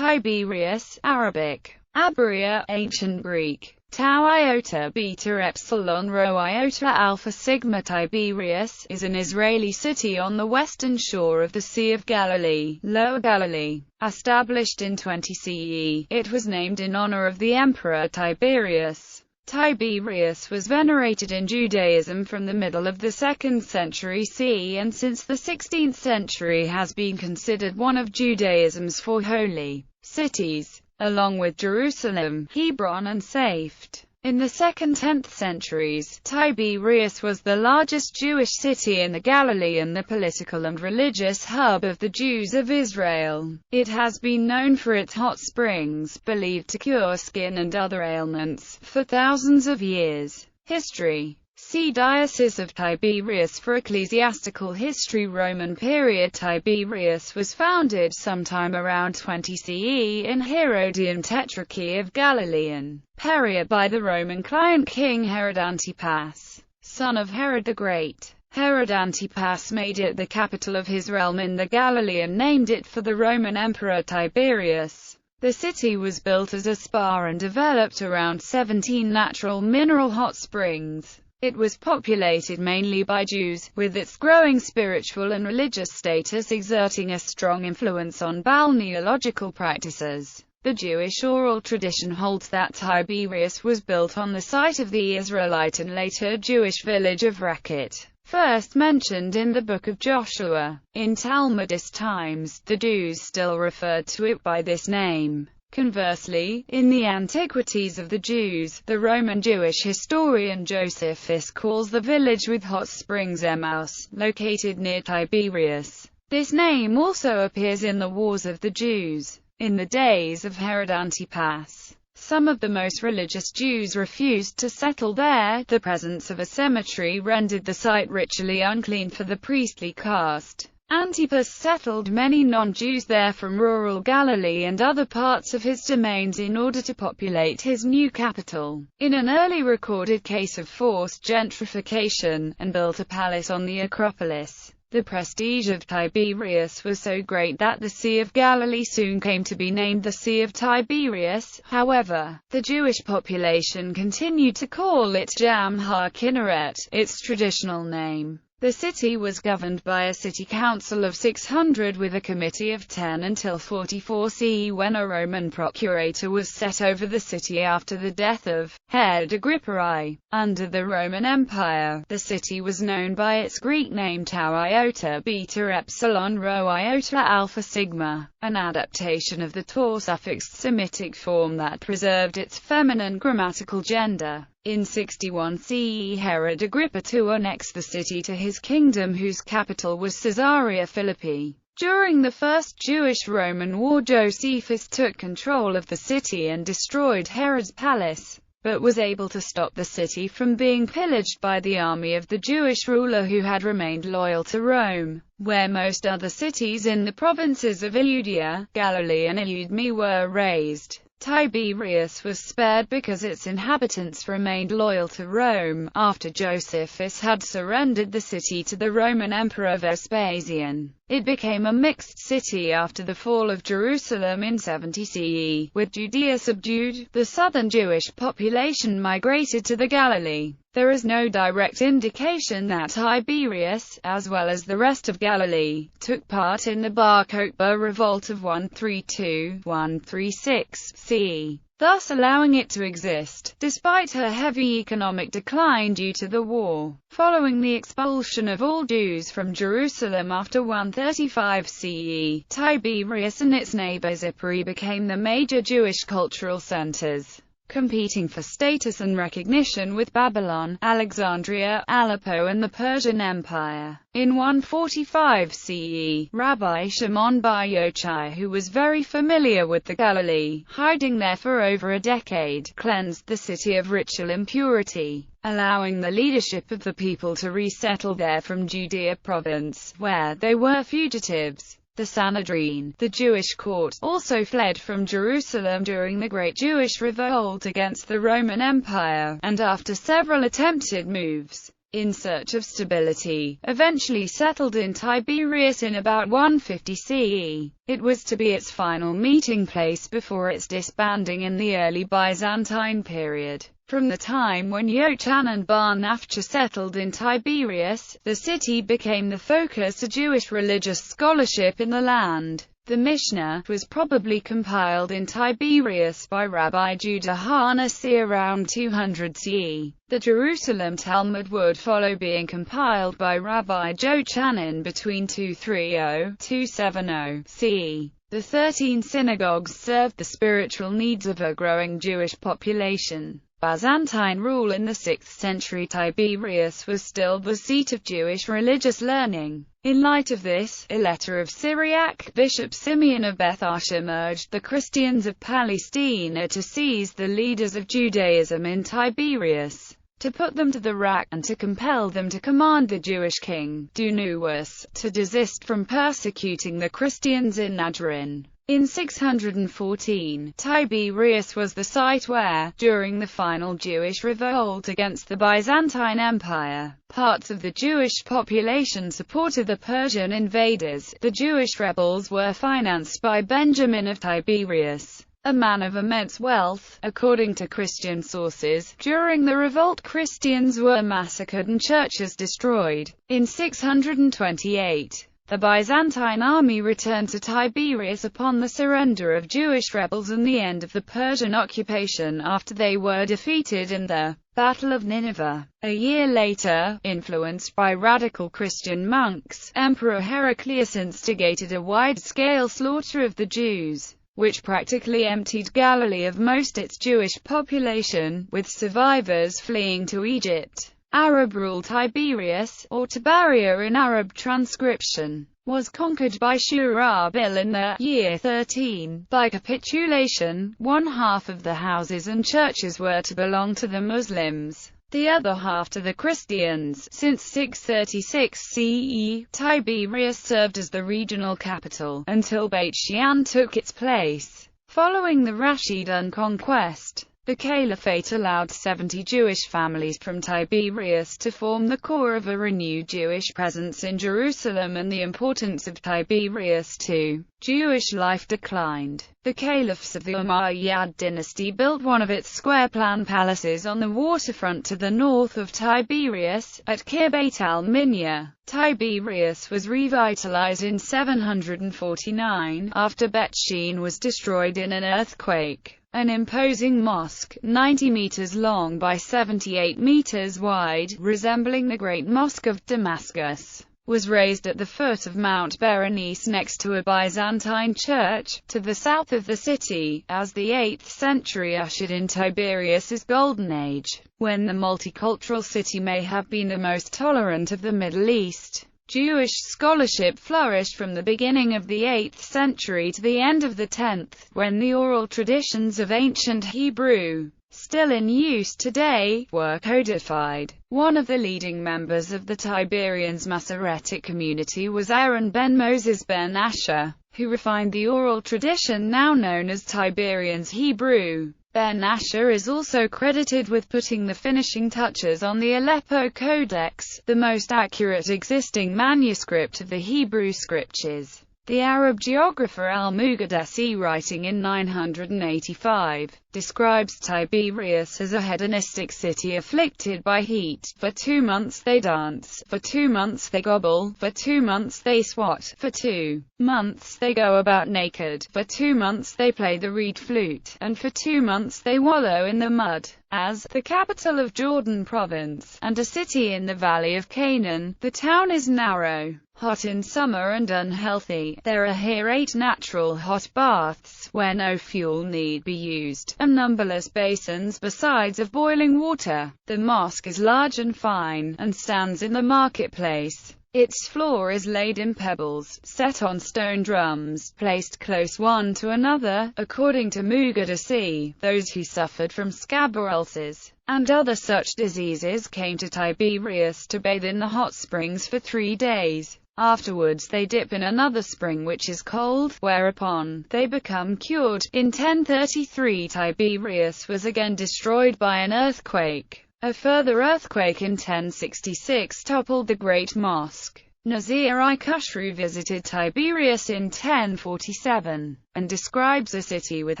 Tiberias, Arabic, Abaria, Ancient Greek, Tau iota beta epsilon rho iota alpha sigma. Tiberias is an Israeli city on the western shore of the Sea of Galilee, Lower Galilee. Established in 20 CE, it was named in honor of the Emperor Tiberias. Tiberias was venerated in Judaism from the middle of the 2nd century CE and since the 16th century has been considered one of Judaism's 4 holy cities, along with Jerusalem, Hebron and Safed. In the 2nd–10th centuries, Tiberias was the largest Jewish city in the Galilee and the political and religious hub of the Jews of Israel. It has been known for its hot springs, believed to cure skin and other ailments, for thousands of years. History. See Diocese of Tiberias for ecclesiastical history. Roman period. Tiberias was founded sometime around 20 CE in Herodian Tetrarchy of Galilean Perea by the Roman client King Herod Antipas, son of Herod the Great. Herod Antipas made it the capital of his realm in the Galilee and named it for the Roman Emperor Tiberius. The city was built as a spa and developed around 17 natural mineral hot springs. It was populated mainly by Jews, with its growing spiritual and religious status exerting a strong influence on balneological practices. The Jewish oral tradition holds that Tiberias was built on the site of the Israelite and later Jewish village of Racket, first mentioned in the Book of Joshua. In Talmudist times, the Jews still referred to it by this name. Conversely, in the Antiquities of the Jews, the Roman Jewish historian Josephus calls the village with hot springs Emmaus, located near Tiberias. This name also appears in the Wars of the Jews. In the days of Herod Antipas, some of the most religious Jews refused to settle there. The presence of a cemetery rendered the site ritually unclean for the priestly caste. Antipas settled many non-Jews there from rural Galilee and other parts of his domains in order to populate his new capital. In an early recorded case of forced gentrification, and built a palace on the Acropolis. The prestige of Tiberias was so great that the Sea of Galilee soon came to be named the Sea of Tiberias. However, the Jewish population continued to call it Jam ha-Kinneret, its traditional name. The city was governed by a city council of 600 with a committee of 10 until 44 CE when a Roman procurator was set over the city after the death of Herod Agrippa I. Under the Roman Empire, the city was known by its Greek name Tau iota beta epsilon rho iota alpha sigma, an adaptation of the Tor suffixed Semitic form that preserved its feminine grammatical gender. In 61 CE Herod Agrippa II annexed the city to his kingdom whose capital was Caesarea Philippi. During the First Jewish-Roman War Josephus took control of the city and destroyed Herod's palace, but was able to stop the city from being pillaged by the army of the Jewish ruler who had remained loyal to Rome. Where most other cities in the provinces of Iudaea, Galilee and Idumea were razed, Tiberias was spared because its inhabitants remained loyal to Rome. After Josephus had surrendered the city to the Roman Emperor Vespasian, it became a mixed city after the fall of Jerusalem in 70 CE. With Judea subdued, the southern Jewish population migrated to the Galilee. There is no direct indication that Tiberias, as well as the rest of Galilee, took part in the Bar Kokhba revolt of 132–136 CE, thus allowing it to exist, despite her heavy economic decline due to the war. Following the expulsion of all Jews from Jerusalem after 135 CE, Tiberias and its neighbor Zipri became the major Jewish cultural centers, competing for status and recognition with Babylon, Alexandria, Aleppo and the Persian Empire. In 145 CE, Rabbi Shimon bar Yochai, who was very familiar with the Galilee, hiding there for over a decade, cleansed the city of ritual impurity, allowing the leadership of the people to resettle there from Judea province, where they were fugitives. The Sanhedrin, the Jewish court, also fled from Jerusalem during the Great Jewish Revolt against the Roman Empire, and after several attempted moves, in search of stability, eventually settled in Tiberias in about 150 CE. It was to be its final meeting place before its disbanding in the early Byzantine period. From the time when Yochan and Bar Nafcha settled in Tiberias, the city became the focus of Jewish religious scholarship in the land. The Mishnah was probably compiled in Tiberias by Rabbi Judah Hanasi around 200 CE. The Jerusalem Talmud would follow, being compiled by Rabbi Jochanan between 230–270 CE. The 13 synagogues served the spiritual needs of a growing Jewish population. Byzantine rule in the 6th century, Tiberias was still the seat of Jewish religious learning. In light of this, a letter of Syriac Bishop Simeon of Beth Asher urged the Christians of Palestine to seize the leaders of Judaism in Tiberias, to put them to the rack, and to compel them to command the Jewish king, Dunuas, to desist from persecuting the Christians in Najran. In 614, Tiberias was the site where, during the final Jewish revolt against the Byzantine Empire, parts of the Jewish population supported the Persian invaders. The Jewish rebels were financed by Benjamin of Tiberias, a man of immense wealth. According to Christian sources, during the revolt Christians were massacred and churches destroyed. In 628, the Byzantine army returned to Tiberias upon the surrender of Jewish rebels and the end of the Persian occupation after they were defeated in the Battle of Nineveh. A year later, influenced by radical Christian monks, Emperor Heraclius instigated a wide-scale slaughter of the Jews, which practically emptied Galilee of most its Jewish population, with survivors fleeing to Egypt. Arab rule. Tiberias, or Tiberia in Arab transcription, was conquered by Shurabil in the year 13. By capitulation, one half of the houses and churches were to belong to the Muslims, the other half to the Christians. Since 636 CE, Tiberias served as the regional capital, until Beit Shean took its place. Following the Rashidun conquest, the Caliphate allowed 70 Jewish families from Tiberias to form the core of a renewed Jewish presence in Jerusalem, and the importance of Tiberias to Jewish life declined. The caliphs of the Umayyad dynasty built one of its square-plan palaces on the waterfront to the north of Tiberias, at Kirbet al-Minya. Tiberias was revitalized in 749, after Bet Shean was destroyed in an earthquake. An imposing mosque, 90 meters long by 78 meters wide, resembling the Great Mosque of Damascus, was raised at the foot of Mount Berenice next to a Byzantine church, to the south of the city. As the 8th century ushered in Tiberias's golden age, when the multicultural city may have been the most tolerant of the Middle East, Jewish scholarship flourished from the beginning of the 8th century to the end of the 10th, when the oral traditions of ancient Hebrew, still in use today, were codified. One of the leading members of the Tiberians Masoretic community was Aaron ben Moses ben Asher, who refined the oral tradition now known as Tiberians Hebrew. Ben Asher is also credited with putting the finishing touches on the Aleppo Codex, the most accurate existing manuscript of the Hebrew scriptures. The Arab geographer al-Muqaddasi, writing in 985, describes Tiberias as a hedonistic city afflicted by heat. For 2 months they dance, for 2 months they gobble, for 2 months they swat, for 2 months they go about naked, for 2 months they play the reed flute, and for 2 months they wallow in the mud. As the capital of Jordan province, and a city in the valley of Canaan, the town is narrow, hot in summer and unhealthy. There are here 8 natural hot baths, where no fuel need be used, and numberless basins besides of boiling water. The mosque is large and fine, and stands in the marketplace. Its floor is laid in pebbles, set on stone drums, placed close one to another. According to Muqaddasi, those who suffered from scab ulcers and other such diseases came to Tiberias to bathe in the hot springs for 3 days. Afterwards they dip in another spring which is cold, whereupon they become cured. In 1033 Tiberias was again destroyed by an earthquake. A further earthquake in 1066 toppled the Great Mosque. Nazir-I Khusru visited Tiberias in 1047, and describes a city with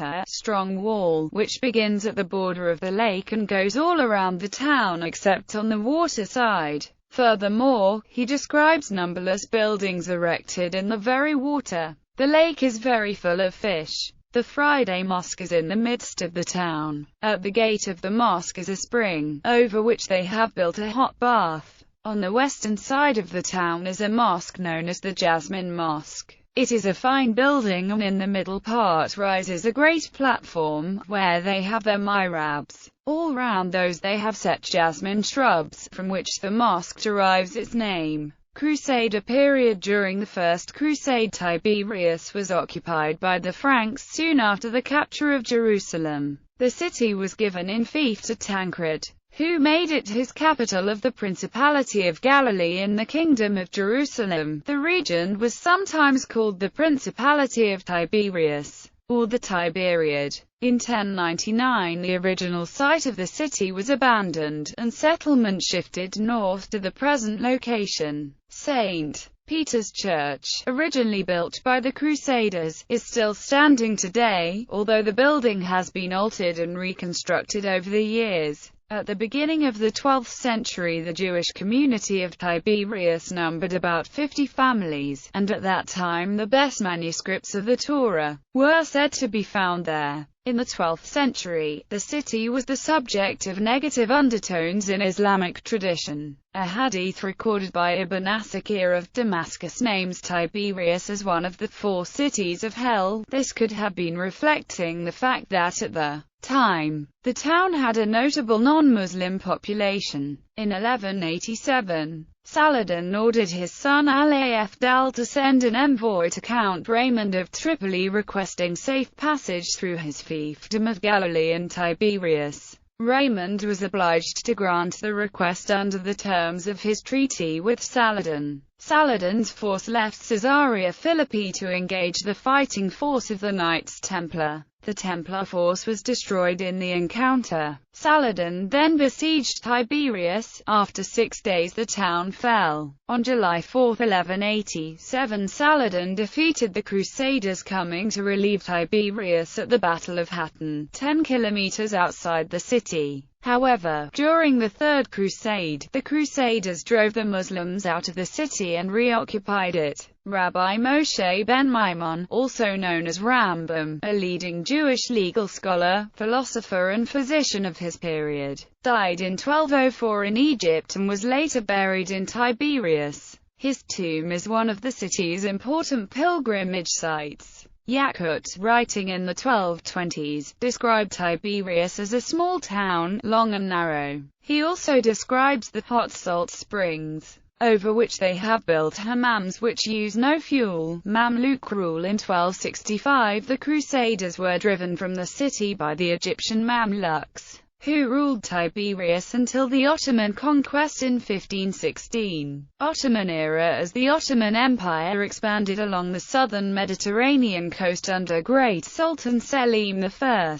a strong wall, which begins at the border of the lake and goes all around the town except on the water side. Furthermore, he describes numberless buildings erected in the very water. The lake is very full of fish. The Friday Mosque is in the midst of the town. At the gate of the mosque is a spring, over which they have built a hot bath. On the western side of the town is a mosque known as the Jasmine Mosque. It is a fine building, and in the middle part rises a great platform, where they have their mihrabs. All round those they have set jasmine shrubs, from which the mosque derives its name. Crusader period. During the First Crusade, Tiberias was occupied by the Franks soon after the capture of Jerusalem. The city was given in fief to Tancred, who made it his capital of the Principality of Galilee in the Kingdom of Jerusalem. The region was sometimes called the Principality of Tiberias, or the Tiberiad. In 1099 the original site of the city was abandoned, and settlement shifted north to the present location. St. Peter's Church, originally built by the Crusaders, is still standing today, although the building has been altered and reconstructed over the years. At the beginning of the 12th century the Jewish community of Tiberias numbered about 50 families, and at that time the best manuscripts of the Torah were said to be found there. In the 12th century, the city was the subject of negative undertones in Islamic tradition. A hadith recorded by Ibn Asakir of Damascus names Tiberias as one of the 4 cities of hell. This could have been reflecting the fact that at the time, the town had a notable non-Muslim population. In 1187, Saladin ordered his son Al-Afdal to send an envoy to Count Raymond of Tripoli requesting safe passage through his fiefdom of Galilee and Tiberias. Raymond was obliged to grant the request under the terms of his treaty with Saladin. Saladin's force left Caesarea Philippi to engage the fighting force of the Knights Templar. The Templar force was destroyed in the encounter. Saladin then besieged Tiberias. After 6 days the town fell. On July 4, 1187, Saladin defeated the Crusaders coming to relieve Tiberias at the Battle of Hattin, 10 kilometers outside the city. However, during the Third Crusade, the Crusaders drove the Muslims out of the city and reoccupied it. Rabbi Moshe ben Maimon, also known as Rambam, a leading Jewish legal scholar, philosopher and physician of his period, died in 1204 in Egypt and was later buried in Tiberias. His tomb is one of the city's important pilgrimage sites. Yakut, writing in the 1220s, described Tiberias as a small town, long and narrow. He also describes the hot salt springs, over which they have built hammams which use no fuel. Mamluk rule. In 1265 the Crusaders were driven from the city by the Egyptian Mamluks, who ruled Tiberias until the Ottoman conquest in 1516. Ottoman era. As the Ottoman Empire expanded along the southern Mediterranean coast under Great Sultan Selim I,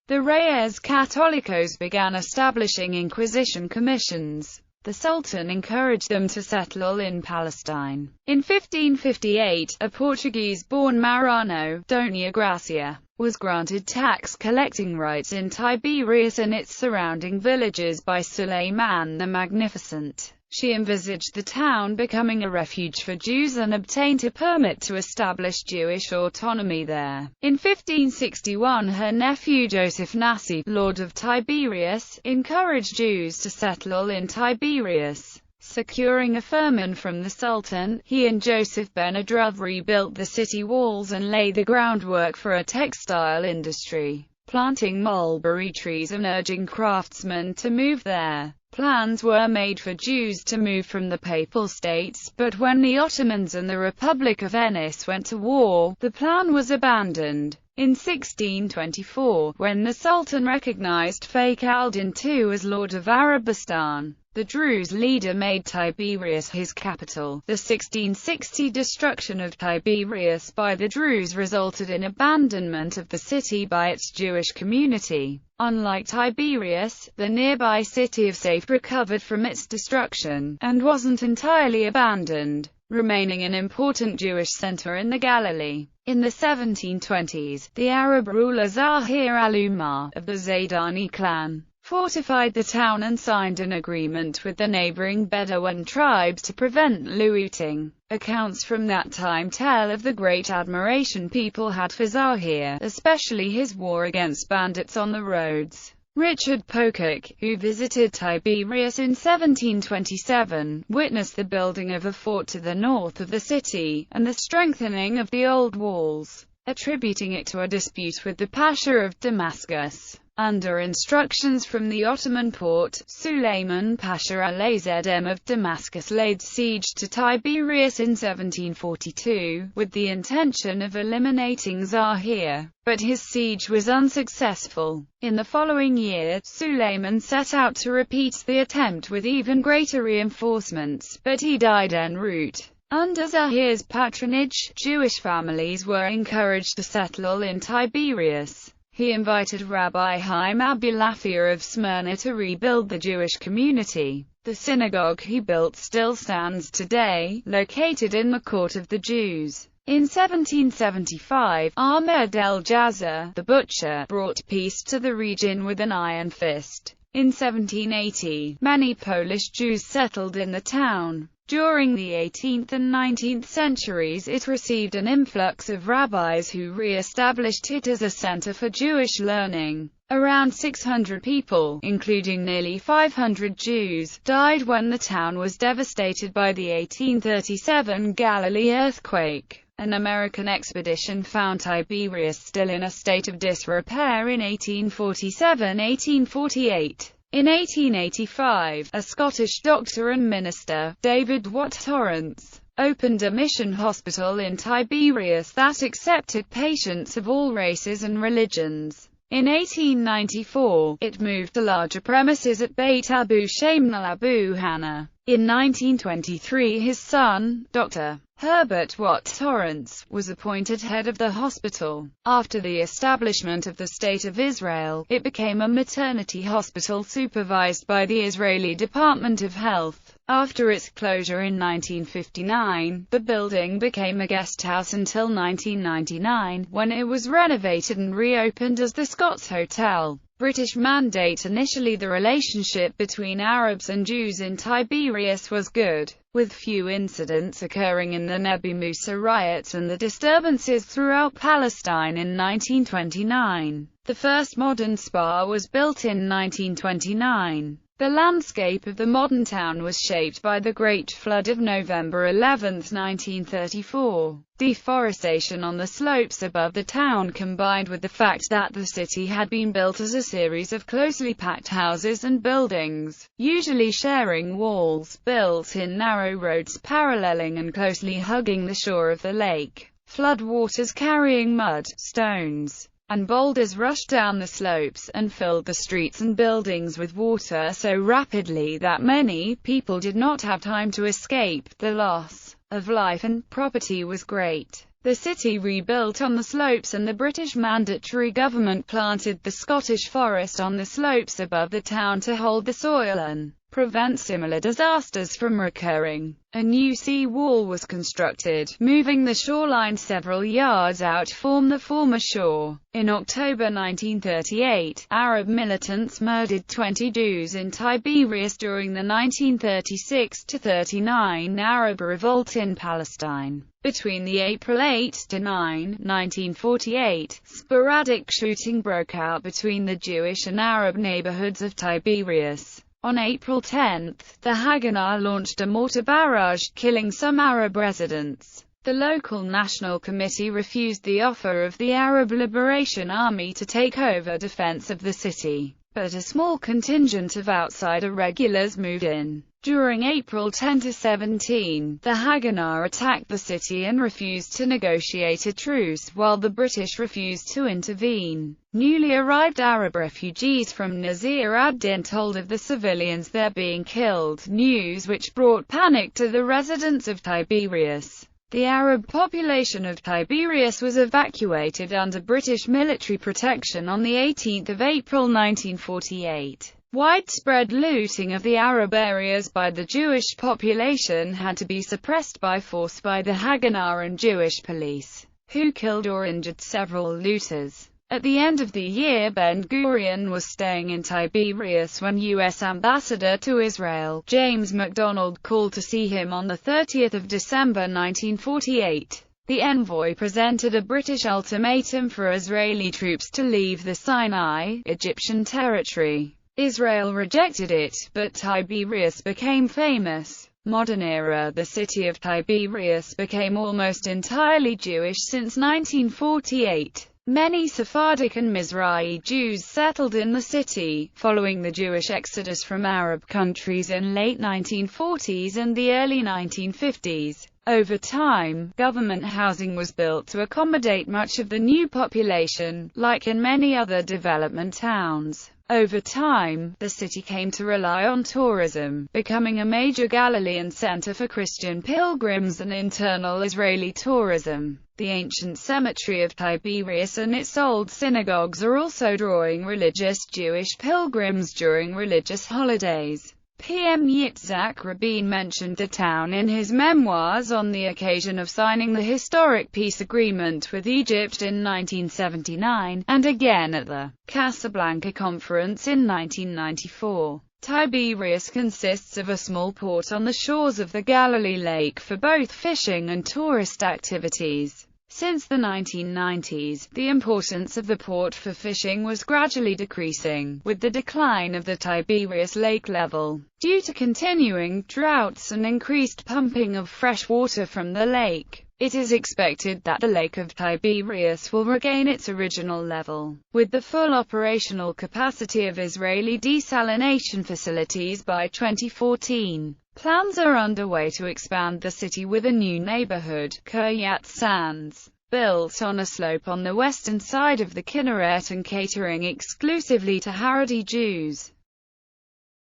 the Reyes Católicos began establishing Inquisition commissions. The Sultan encouraged them to settle in Palestine. In 1558, a Portuguese-born Marano, Dona Gracia, was granted tax-collecting rights in Tiberias and its surrounding villages by Suleiman the Magnificent. She envisaged the town becoming a refuge for Jews and obtained a permit to establish Jewish autonomy there. In 1561 her nephew Joseph Nassi, Lord of Tiberias, encouraged Jews to settle in Tiberias. Securing a firman from the Sultan, he and Joseph ben Adruv rebuilt the city walls and laid the groundwork for a textile industry, planting mulberry trees and urging craftsmen to move there. Plans were made for Jews to move from the Papal States, but when the Ottomans and the Republic of Venice went to war, the plan was abandoned. In 1624, when the Sultan recognized Fakhr al-Din II as Lord of Arabistan, The Druze leader made Tiberias his capital. The 1660 destruction of Tiberias by the Druze resulted in abandonment of the city by its Jewish community. Unlike Tiberias, the nearby city of Saif recovered from its destruction, and wasn't entirely abandoned, remaining an important Jewish center in the Galilee. In the 1720s, the Arab ruler Zahir al-Umar, of the Zaydani clan, fortified the town and signed an agreement with the neighboring Bedouin tribes to prevent looting. Accounts from that time tell of the great admiration people had for Zahir, especially his war against bandits on the roads. Richard Pocock, who visited Tiberias in 1727, witnessed the building of a fort to the north of the city, and the strengthening of the old walls, attributing it to a dispute with the Pasha of Damascus. Under instructions from the Ottoman Porte, Suleiman Pasha al-Azm of Damascus laid siege to Tiberias in 1742, with the intention of eliminating Zahir, but his siege was unsuccessful. In the following year, Suleiman set out to repeat the attempt with even greater reinforcements, but he died en route. Under Zahir's patronage, Jewish families were encouraged to settle in Tiberias. He invited Rabbi Chaim Abulafia of Smyrna to rebuild the Jewish community. The synagogue he built still stands today, located in the Court of the Jews. In 1775, Ahmed el-Jazar, the butcher, brought peace to the region with an iron fist. In 1780, many Polish Jews settled in the town. During the 18th and 19th centuries it received an influx of rabbis who re-established it as a center for Jewish learning. Around 600 people, including nearly 500 Jews, died when the town was devastated by the 1837 Galilee earthquake. An American expedition found Tiberias still in a state of disrepair in 1847–1848. In 1885, a Scottish doctor and minister, David Watt Torrance, opened a mission hospital in Tiberias that accepted patients of all races and religions. In 1894, it moved to larger premises at Beit Abu Shamnal Abu Hannah. In 1923 his son, Dr. Herbert Watt Torrance, was appointed head of the hospital. After the establishment of the State of Israel, it became a maternity hospital supervised by the Israeli Department of Health. After its closure in 1959, the building became a guest house until 1999, when it was renovated and reopened as the Scots Hotel. British mandate. Initially the relationship between Arabs and Jews in Tiberias was good, with few incidents occurring in the Nebi Musa riots and the disturbances throughout Palestine in 1929. The first modern spa was built in 1929. The landscape of the modern town was shaped by the Great Flood of November 11, 1934. Deforestation on the slopes above the town combined with the fact that the city had been built as a series of closely packed houses and buildings, usually sharing walls, built in narrow roads paralleling and closely hugging the shore of the lake. Flood waters carrying mud, stones, and boulders rushed down the slopes, and filled the streets and buildings with water so rapidly that many people did not have time to escape. The loss of life and property was great. The city rebuilt on the slopes and the British Mandatory government planted the Scottish forest on the slopes above the town to hold the soil and prevent similar disasters from recurring. A new sea wall was constructed, moving the shoreline several yards out from the former shore. In October 1938, Arab militants murdered 20 Jews in Tiberias during the 1936–39 Arab revolt in Palestine. Between the April 8–9, 1948, sporadic shooting broke out between the Jewish and Arab neighborhoods of Tiberias. On April 10, the Haganah launched a mortar barrage, killing some Arab residents. The local National Committee refused the offer of the Arab Liberation Army to take over defense of the city, but a small contingent of outsider regulars moved in. During April 10–17, the Haganah attacked the city and refused to negotiate a truce, while the British refused to intervene. Newly arrived Arab refugees from Nasir ad-Din told of the civilians there being killed, news which brought panic to the residents of Tiberias. The Arab population of Tiberias was evacuated under British military protection on 18 April 1948. Widespread looting of the Arab areas by the Jewish population had to be suppressed by force by the Haganah and Jewish police, who killed or injured several looters. At the end of the year, Ben-Gurion was staying in Tiberias when U.S. Ambassador to Israel, James MacDonald, called to see him on 30 December 1948. The envoy presented a British ultimatum for Israeli troops to leave the Sinai, Egyptian territory. Israel rejected it, but Tiberias became famous. Modern era. The city of Tiberias became almost entirely Jewish since 1948. Many Sephardic and Mizrahi Jews settled in the city, following the Jewish exodus from Arab countries in late 1940s and the early 1950s. Over time, government housing was built to accommodate much of the new population, like in many other development towns. Over time, the city came to rely on tourism, becoming a major Galilean center for Christian pilgrims and internal Israeli tourism. The ancient cemetery of Tiberias and its old synagogues are also drawing religious Jewish pilgrims during religious holidays. PM Yitzhak Rabin mentioned the town in his memoirs on the occasion of signing the historic peace agreement with Egypt in 1979, and again at the Casablanca Conference in 1994. Tiberias consists of a small port on the shores of the Galilee Lake for both fishing and tourist activities. Since the 1990s, the importance of the port for fishing was gradually decreasing, with the decline of the Tiberias lake level, due to continuing droughts and increased pumping of fresh water from the lake. It is expected that the Lake of Tiberias will regain its original level, with the full operational capacity of Israeli desalination facilities by 2014. Plans are underway to expand the city with a new neighborhood, Kiryat Sands, built on a slope on the western side of the Kinneret and catering exclusively to Haredi Jews.